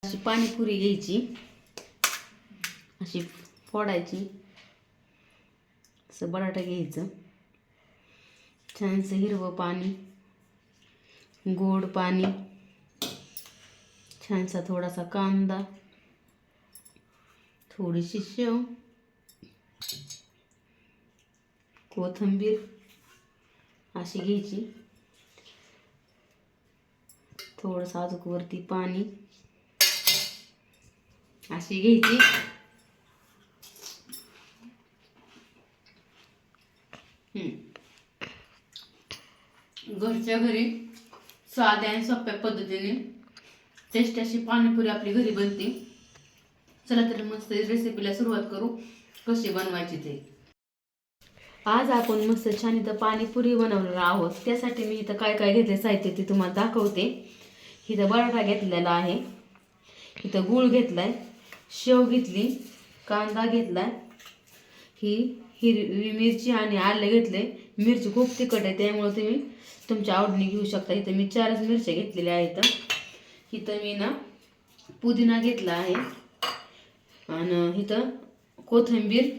अशी पाणीपुरी घ्यायची, अशी फोडायची, असं बटाटा घ्यायचं, छानसं हिरवं पाणी, गोड पाणी, छानसा थोडासा कांदा, थोडीशी शेव, कोथिंबीर अशी घ्यायची, थोडंसं अजून वरती पाणी अशी घ्यायची. घरच्या घरी साध्या आणि सोप्या पद्धतीने टेस्ट अशी पाणीपुरी आपली घरी बनते. चला तर मस्त रेसिपीला सुरुवात करू, कशी बनवायची ते. आज आपण मस्त छान इथं पाणीपुरी बनवणार आहोत. त्यासाठी मी इथं काय काय घेतले साहित्य ते तुम्हाला दाखवते. इथं बटाटा घेतलेला आहे, इथं गूळ घेतलाय, शेव घेतली, कांदा घेतलाय, ही हिरवी मिरची आणि आले घेतले. मिरची खूप तिखट आहे त्यामुळे तुम्ही तुमच्या आवडीने घेऊ शकता. इथं मी 4 मिरच्या घेतलेल्या आहेत. इथं मी ना पुदिना घेतला आहे, आणि इथं कोथिंबीर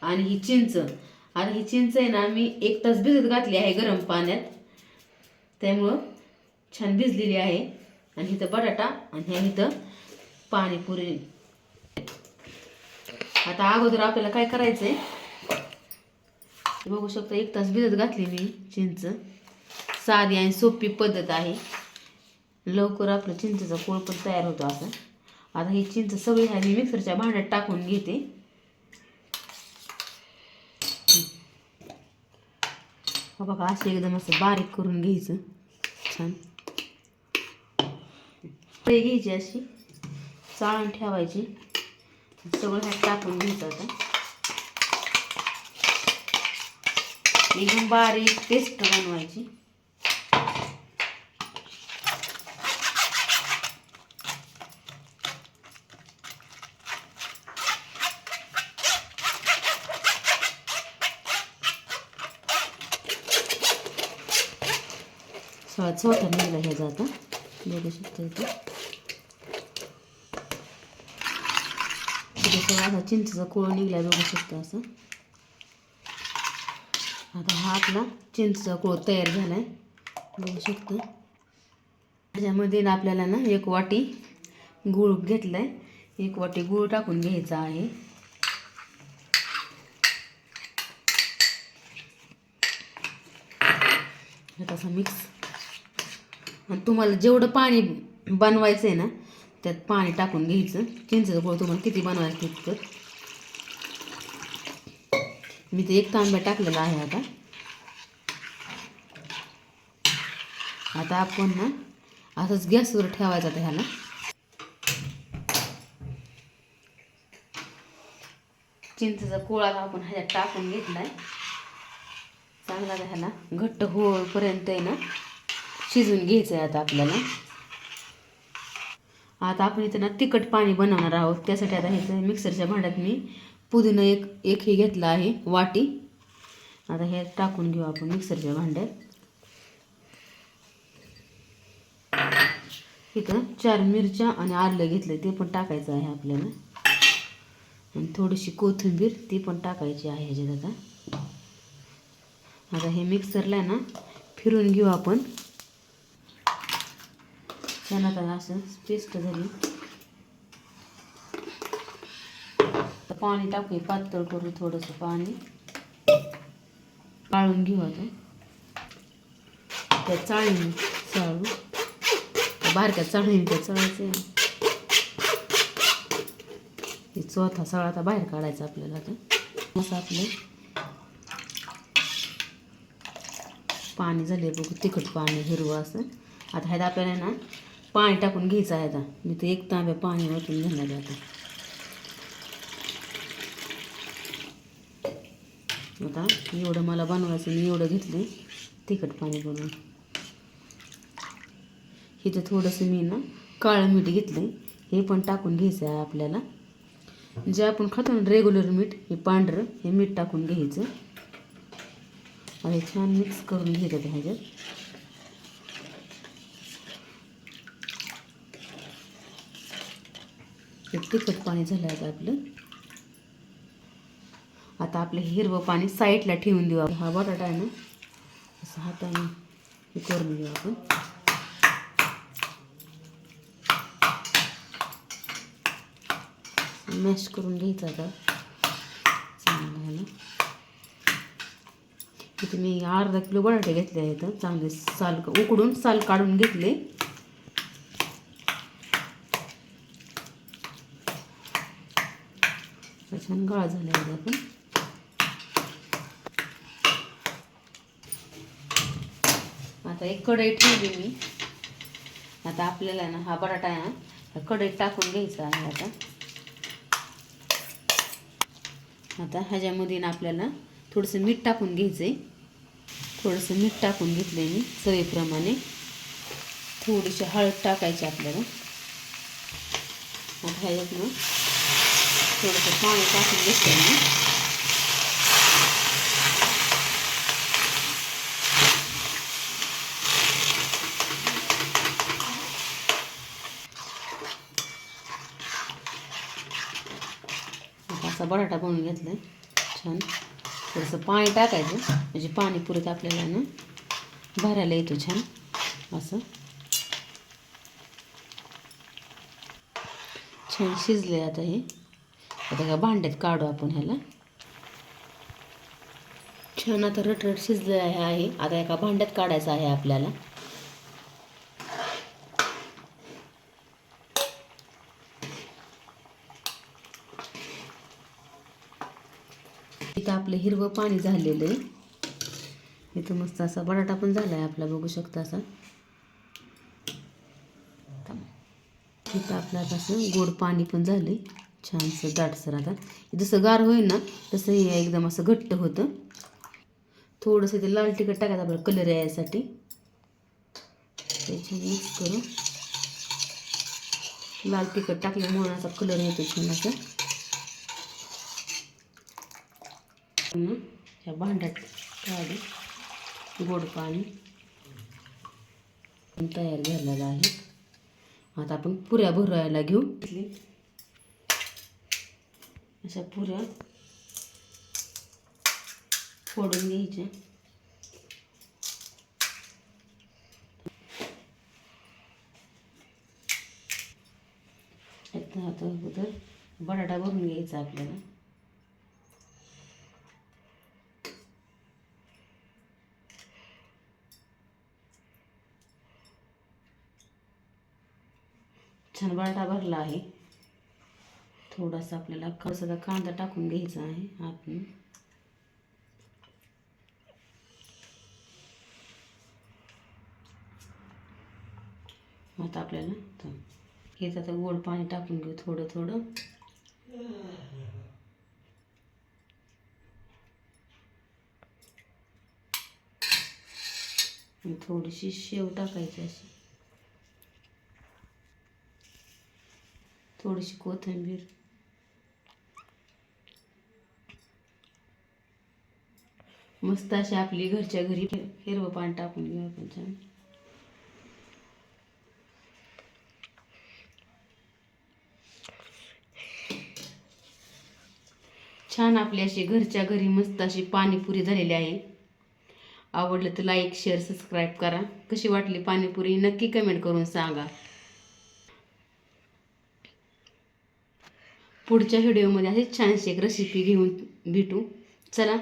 आणि ही चिंच. आता ही चिंच आहे ना मी 1 तास भिजत घातली आहे गरम पाण्यात, त्यामुळं छान भिजलेली आहे. आणि इथं बटाटा आणि ह्या इथं पाणीपुरी. आता अगोदर आपल्याला काय करायचंय बघू शकता. 1 तास भिजत घातली मी चिंच. साधी आणि सोपी पद्धत आहे, लवकर आपलं चिंचेचा कोळ पण तयार होतो असं. आता ही चिंच सगळी ह्या मी मिक्सरच्या भांड्यात टाकून घेते. बघा अशी एकदम असं बारीक करून घ्यायचं छान. ते घ्यायची अशी चाळून ठेवायची, सगळं ह्यात टाकून घ्यायचं. आता एकदम बारीक पेस्ट बनवायची. सगळा चोथा निघाला ह्याचा. आता बघू शकता इथे सगळा असा चिंचेचा कोळ निघाला, बघू शकता असं. आता हा आपला चिंचेचा कोळ तयार झालाय, बघू शकतो. ह्याच्यामध्ये आपल्याला ना 1 वाटी गूळ घेतलाय, 1 वाटी गूळ टाकून घ्यायचा आहे. असा मिक्स. आणि तुम्हाला जेवढं पाणी बनवायचं आहे ना त्यात पाणी टाकून घ्यायचं. चिंचेचं गोळ तुम्हाला किती बनवायचं तितकं. मी ते 1 तांब्या टाकलेला आहे. आता आपण ना असंच गॅसवर ठेवायचं. आता ह्याला चिंचेचा कोळा आपण ह्याच्यात टाकून घेतलाय. चांगला ह्याला घट्ट होईपर्यंत आहे ना शिजवून घ्यायचं आहे. आता आपल्याला आता आपण इथं ना तिखट पाणी बनवणार आहोत. त्यासाठी आता इथं मिक्सरच्या भांड्यात मी पुदिना एक हे घेतला आहे वाटी. आता हे टाकून घेऊ आपण मिक्सरच्या भांड्यात. इथं 4 मिरच्या आणि आलं घेतलं ते पण टाकायचं आहे आपल्याला. आणि थोडीशी कोथिंबीर ती पण टाकायची आहे ह्याच्यात. आता हे मिक्सरला ना फिरून घेऊ आपण. त्यानं आता असं पेस्ट झाली. तर पाणी टाकू, पातळ करू थोडंसं पाणी. गाळून घेऊ आता त्या चाळून चाळू. बारक्या चाळून त्या चाळायचं. हे चौथा सगळा आता बाहेर काढायचा आपल्याला. आता असं आपलं पाणी झाले बघू, तिखट पाणी हिरवं असं. आता ह्यात आपल्याला ना पाणी टाकून घ्यायचं आहे. आता मी ते 1 तांब्या पाणी ओतून घेणार आहे. आता एवढं मला बनवायचं, मी एवढं घेतलं तिखट पाणी बनवून. इथं थोडंसं मी ना काळं मीठ घेतलं, हे पण टाकून घ्यायचं आहे आपल्याला. जे आपण खातो ना रेग्युलर मीठ, हे पांढरं हे मीठ टाकून घ्यायचं. आणि छान मिक्स करून घ्यायचं ह्याच्यात. हे तिखट पाणी झालं आता आपलं. आता आपलं हिरवं पाणी साईडला ठेवून देऊ. हा बटाटा आहे ना असं हाताने हे करून घेऊ आपण. मॅश करून घ्यायचं आता चांगलं ह्याला. इथे मी अर्धा किलो बटाटे घेतले आहेत, चांगले साल उकडून साल काढून घेतले. छान गाळ झाले आहे आपण. आता एक कढई ठेवली मी. आता आपल्याला ना हा बटाटा आहे ना कढईत टाकून घ्यायचा आहे. आता ह्याच्यामध्ये ना आपल्याला थोडंसं मीठ टाकून घ्यायचं आहे. थोडंसं मीठ टाकून घेतलं मी चवीप्रमाणे. थोडीशी हळद टाकायची आपल्याला. आता ह्याच्यात ना थोडंसं पाणी टाकून घेतलं मी. आता असा बटाटा बनवून घेतला छान. थोडंसं पाणी टाकायचं म्हणजे पाणी पुरत आपल्याला ना भरायला येतो छान असं. छान शिजले आता हे. आता का भांड्यात काढू आपण ह्याला. छान आता रटरट शिजले आहे. आता एका भांड्यात काढायचं आहे आपल्याला. इथं आपलं हिरवं पाणी झालेलं आहे. इथं मस्त असा बटाटा पण झाला आहे आपला, बघू शकता असा. इथं आपलं असं गोड पाणी पण झालं छानसं दाटसर. आता जसं गार होईल ना तसं हे एकदम असं घट्ट होतं. थोडंसं ते लाल तिखट टाकायचं आपल्याला कलर यायसाठी. छान मिक्स करू. लाल तिखट टाकल्यामुळे असा कलर येतो छान असा. ह्या भांड्यात काढू गोड पाणी तयार झालेलं आहे. आता आपण पुऱ्या भरायला घेऊ. अशा पुऱ्या फोडून घ्यायच्या. आता अगोदर बटाटा भरून घ्यायचा आपल्याला. छान बटाटा भरला आहे. थोडासा आपल्याला कसं कांदा टाकून घ्यायचा आहे आपण. आता आपल्याला हेच आता गोड पाणी टाकून घेऊ थोडं थोडं. थोडीशी शेव टाकायची अशी. थोडीशी कोथिंबीर. मस्त अशी आपली घरच्या घरी हिरवं पाणी टाकून घेऊ आपण छान. छान आपली अशी घरच्या घरी मस्त अशी पाणीपुरी झालेली आहे. आवडलं तर लाईक शेअर सबस्क्राईब करा. कशी वाटली पाणीपुरी नक्की कमेंट करून सांगा. पुढच्या व्हिडिओमध्ये अशी छानशी एक रेसिपी घेऊन भेटू. चला.